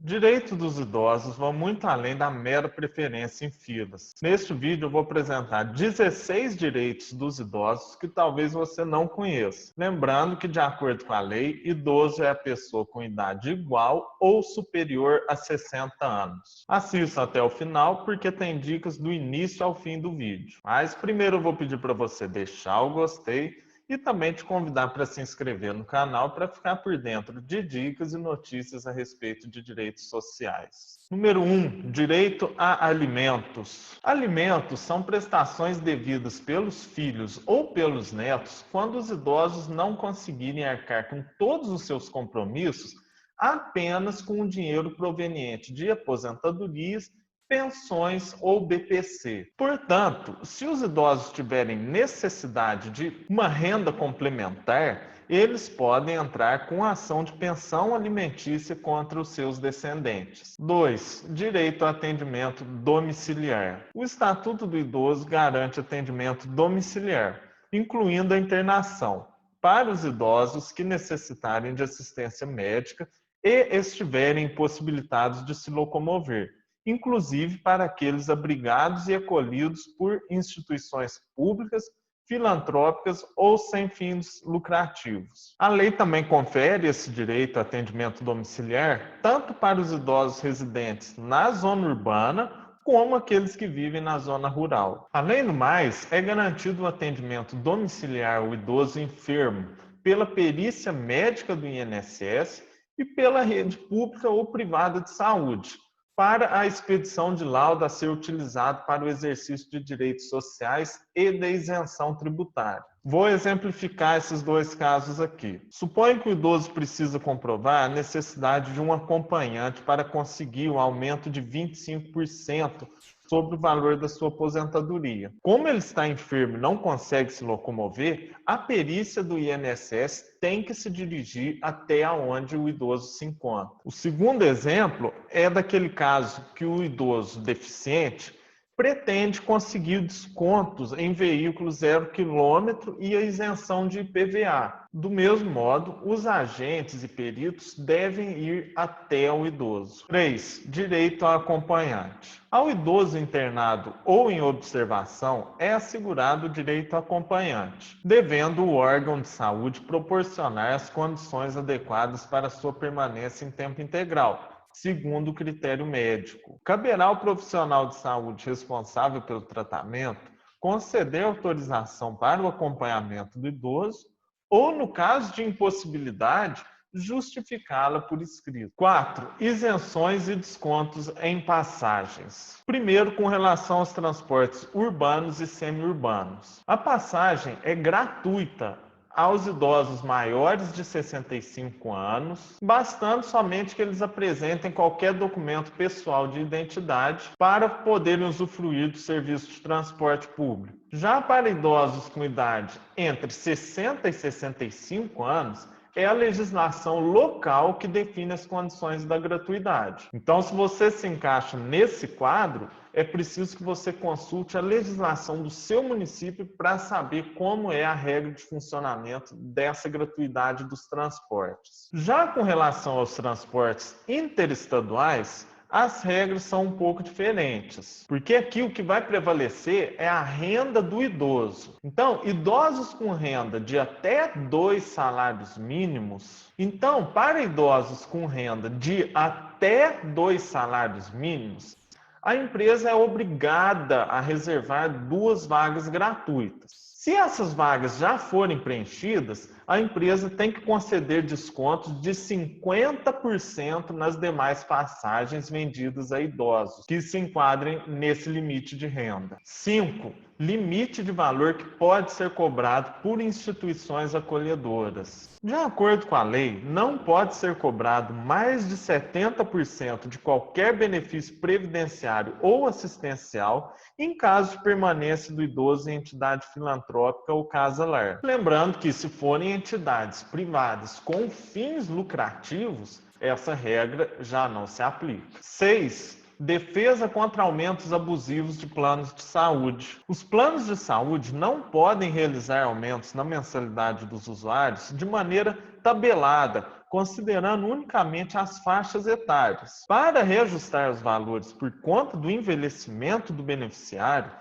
Direitos dos idosos vão muito além da mera preferência em filas. Neste vídeo eu vou apresentar 16 direitos dos idosos que talvez você não conheça. Lembrando que, de acordo com a lei, idoso é a pessoa com idade igual ou superior a 60 anos. Assista até o final porque tem dicas do início ao fim do vídeo. Mas primeiro eu vou pedir para você deixar o gostei e também te convidar para se inscrever no canal para ficar por dentro de dicas e notícias a respeito de direitos sociais. Número 1. Direito a alimentos. Alimentos são prestações devidas pelos filhos ou pelos netos quando os idosos não conseguirem arcar com todos os seus compromissos apenas com o dinheiro proveniente de aposentadorias, pensões ou BPC. Portanto, se os idosos tiverem necessidade de uma renda complementar, eles podem entrar com ação de pensão alimentícia contra os seus descendentes. 2. Direito a atendimento domiciliar. O Estatuto do Idoso garante atendimento domiciliar, incluindo a internação, para os idosos que necessitarem de assistência médica e estiverem impossibilitados de se locomover, inclusive para aqueles abrigados e acolhidos por instituições públicas, filantrópicas ou sem fins lucrativos. A lei também confere esse direito a atendimento domiciliar tanto para os idosos residentes na zona urbana como aqueles que vivem na zona rural. Além do mais, é garantido o atendimento domiciliar ao idoso enfermo pela perícia médica do INSS e pela rede pública ou privada de saúde, para a expedição de laudo a ser utilizado para o exercício de direitos sociais e de isenção tributária. Vou exemplificar esses dois casos aqui. Suponha que o idoso precisa comprovar a necessidade de um acompanhante para conseguir um aumento de 25% sobre o valor da sua aposentadoria. Como ele está enfermo e não consegue se locomover, a perícia do INSS tem que se dirigir até onde o idoso se encontra. O segundo exemplo é daquele caso que o idoso deficiente pretende conseguir descontos em veículos 0 km e a isenção de IPVA. Do mesmo modo, os agentes e peritos devem ir até o idoso. 3. Direito ao acompanhante. Ao idoso internado ou em observação é assegurado o direito ao acompanhante, devendo o órgão de saúde proporcionar as condições adequadas para sua permanência em tempo integral, segundo o critério médico. Caberá ao profissional de saúde responsável pelo tratamento conceder autorização para o acompanhamento do idoso ou, no caso de impossibilidade, justificá-la por escrito. 4. Isenções e descontos em passagens. Primeiro, com relação aos transportes urbanos e semiurbanos. A passagem é gratuita aos idosos maiores de 65 anos, bastando somente que eles apresentem qualquer documento pessoal de identidade para poderem usufruir do serviço de transporte público. Já para idosos com idade entre 60 e 65 anos, é a legislação local que define as condições da gratuidade. Então, se você se encaixa nesse quadro, é preciso que você consulte a legislação do seu município para saber como é a regra de funcionamento dessa gratuidade dos transportes. Já com relação aos transportes interestaduais, as regras são um pouco diferentes, porque aqui o que vai prevalecer é a renda do idoso. Então, idosos com renda de até 2 salários mínimos, então, para idosos com renda de até 2 salários mínimos, a empresa é obrigada a reservar 2 vagas gratuitas. Se essas vagas já forem preenchidas, a empresa tem que conceder descontos de 50% nas demais passagens vendidas a idosos que se enquadrem nesse limite de renda. 5. Limite de valor que pode ser cobrado por instituições acolhedoras. De acordo com a lei, não pode ser cobrado mais de 70% de qualquer benefício previdenciário ou assistencial em caso de permanência do idoso em entidade filantrópica ou casa-lar. Lembrando que, se forem entidades privadas com fins lucrativos, essa regra já não se aplica. 6. Defesa contra aumentos abusivos de planos de saúde. Os planos de saúde não podem realizar aumentos na mensalidade dos usuários de maneira tabelada, considerando unicamente as faixas etárias. Para reajustar os valores por conta do envelhecimento do beneficiário,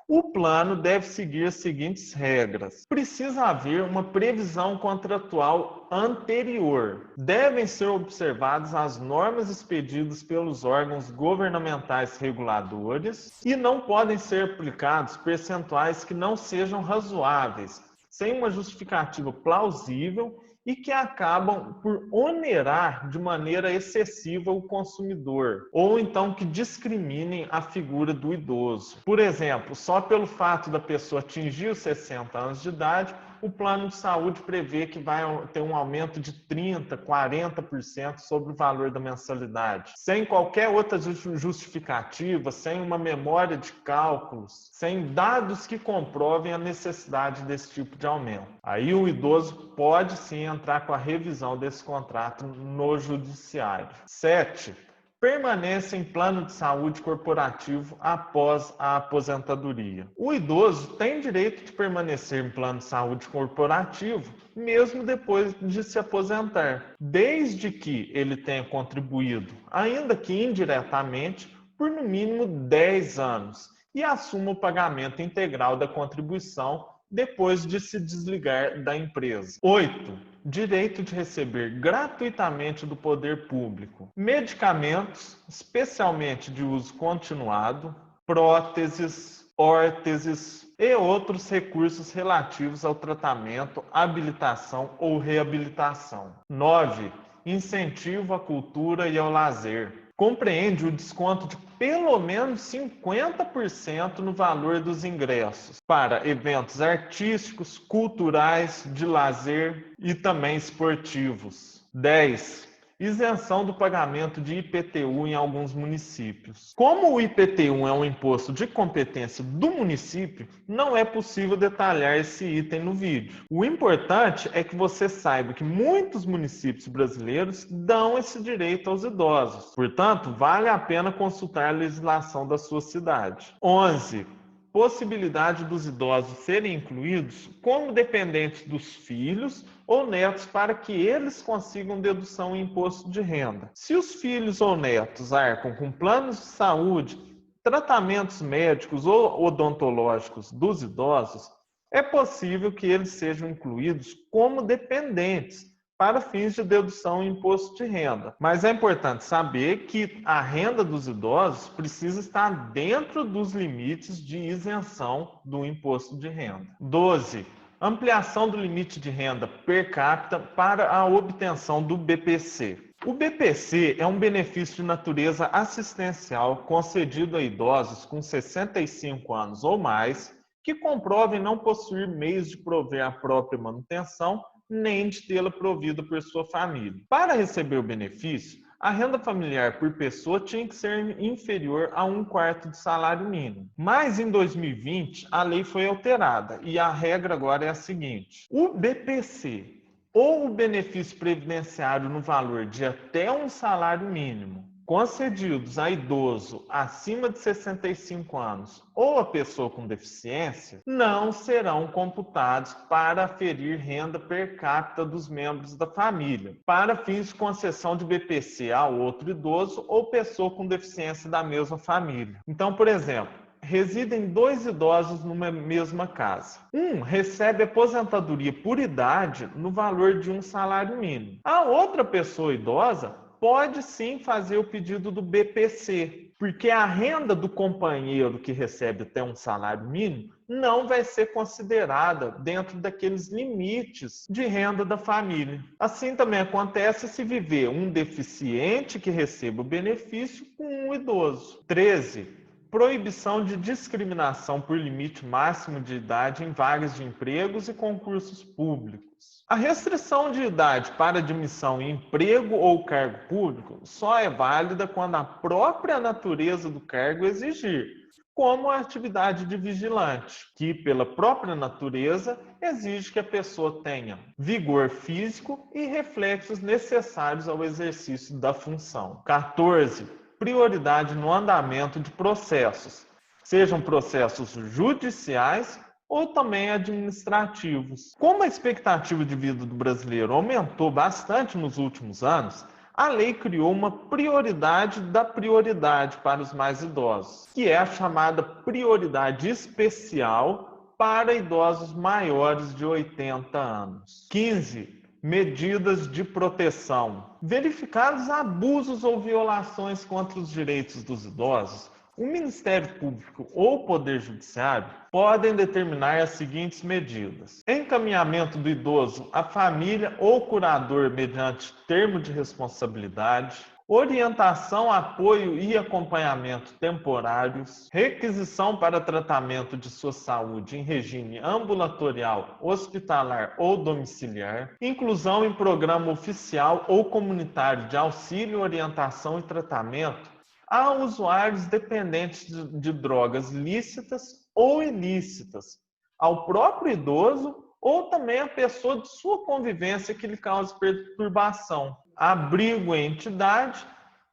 o plano deve seguir as seguintes regras. Precisa haver uma previsão contratual anterior. Devem ser observadas as normas expedidas pelos órgãos governamentais reguladores e não podem ser aplicados percentuais que não sejam razoáveis, sem uma justificativa plausível e que acabam por onerar de maneira excessiva o consumidor, ou então que discriminem a figura do idoso. Por exemplo, só pelo fato da pessoa atingir os 60 anos de idade, o plano de saúde prevê que vai ter um aumento de 30%, 40% sobre o valor da mensalidade, sem qualquer outra justificativa, sem uma memória de cálculos, sem dados que comprovem a necessidade desse tipo de aumento. Aí o idoso pode sim entrar com a revisão desse contrato no judiciário. 7. Permanece em plano de saúde corporativo após a aposentadoria. O idoso tem direito de permanecer em plano de saúde corporativo mesmo depois de se aposentar, desde que ele tenha contribuído, ainda que indiretamente, por no mínimo 10 anos e assuma o pagamento integral da contribuição depois de se desligar da empresa. 8. Direito de receber gratuitamente do poder público medicamentos, especialmente de uso continuado, próteses, órteses e outros recursos relativos ao tratamento, habilitação ou reabilitação. 9. Incentivo à cultura e ao lazer. Compreende o desconto de pelo menos 50% no valor dos ingressos para eventos artísticos, culturais, de lazer e também esportivos. 10. Isenção do pagamento de IPTU em alguns municípios. Como o IPTU é um imposto de competência do município, não é possível detalhar esse item no vídeo. O importante é que você saiba que muitos municípios brasileiros dão esse direito aos idosos. Portanto, vale a pena consultar a legislação da sua cidade. 11. Possibilidade dos idosos serem incluídos como dependentes dos filhos ou netos para que eles consigam dedução em imposto de renda. Se os filhos ou netos arcam com planos de saúde, tratamentos médicos ou odontológicos dos idosos, é possível que eles sejam incluídos como dependentes para fins de dedução em imposto de renda. Mas é importante saber que a renda dos idosos precisa estar dentro dos limites de isenção do imposto de renda. 12. Ampliação do limite de renda per capita para a obtenção do BPC. O BPC é um benefício de natureza assistencial concedido a idosos com 65 anos ou mais que comprovem não possuir meios de prover a própria manutenção nem de tê-la provida por sua família. Para receber o benefício, a renda familiar por pessoa tinha que ser inferior a 1/4 do salário mínimo. Mas em 2020, a lei foi alterada e a regra agora é a seguinte: o BPC ou o benefício previdenciário no valor de até um salário mínimo concedidos a idoso acima de 65 anos ou a pessoa com deficiência não serão computados para aferir renda per capita dos membros da família, para fins de concessão de BPC a outro idoso ou pessoa com deficiência da mesma família. Então, por exemplo, residem 2 idosos numa mesma casa. Um recebe aposentadoria por idade no valor de um salário mínimo. A outra pessoa idosa pode sim fazer o pedido do BPC, porque a renda do companheiro que recebe até um salário mínimo não vai ser considerada dentro daqueles limites de renda da família. Assim também acontece se viver um deficiente que receba o benefício com um idoso. 13. Proibição de discriminação por limite máximo de idade em vagas de empregos e concursos públicos. A restrição de idade para admissão em emprego ou cargo público só é válida quando a própria natureza do cargo exigir, como a atividade de vigilante, que pela própria natureza exige que a pessoa tenha vigor físico e reflexos necessários ao exercício da função. 14. Prioridade no andamento de processos, sejam processos judiciais ou também administrativos. Como a expectativa de vida do brasileiro aumentou bastante nos últimos anos, a lei criou uma prioridade da prioridade para os mais idosos, que é a chamada prioridade especial para idosos maiores de 80 anos. 15. Medidas de proteção. Verificados abusos ou violações contra os direitos dos idosos, o Ministério Público ou o Poder Judiciário podem determinar as seguintes medidas: encaminhamento do idoso à família ou curador mediante termo de responsabilidade, orientação, apoio e acompanhamento temporários, requisição para tratamento de sua saúde em regime ambulatorial, hospitalar ou domiciliar, inclusão em programa oficial ou comunitário de auxílio, orientação e tratamento a usuários dependentes de drogas lícitas ou ilícitas, ao próprio idoso ou também à pessoa de sua convivência que lhe cause perturbação, abrigo em entidade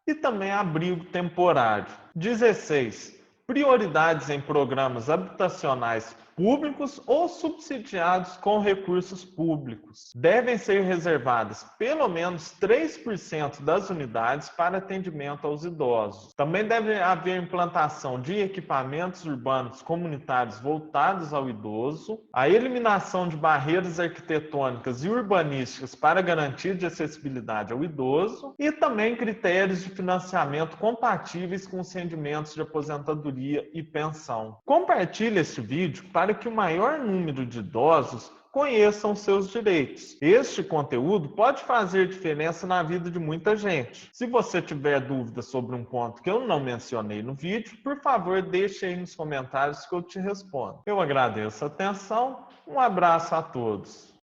e também abrigo temporário. 16. Prioridades em programas habitacionais públicos ou subsidiados com recursos públicos. Devem ser reservadas pelo menos 3% das unidades para atendimento aos idosos. Também deve haver implantação de equipamentos urbanos comunitários voltados ao idoso, a eliminação de barreiras arquitetônicas e urbanísticas para garantia de acessibilidade ao idoso e também critérios de financiamento compatíveis com os rendimentos de aposentadoria e pensão. Compartilhe este vídeo para que o maior número de idosos conheçam seus direitos. Este conteúdo pode fazer diferença na vida de muita gente. Se você tiver dúvidas sobre um ponto que eu não mencionei no vídeo, por favor, deixe aí nos comentários que eu te respondo. Eu agradeço a atenção, um abraço a todos.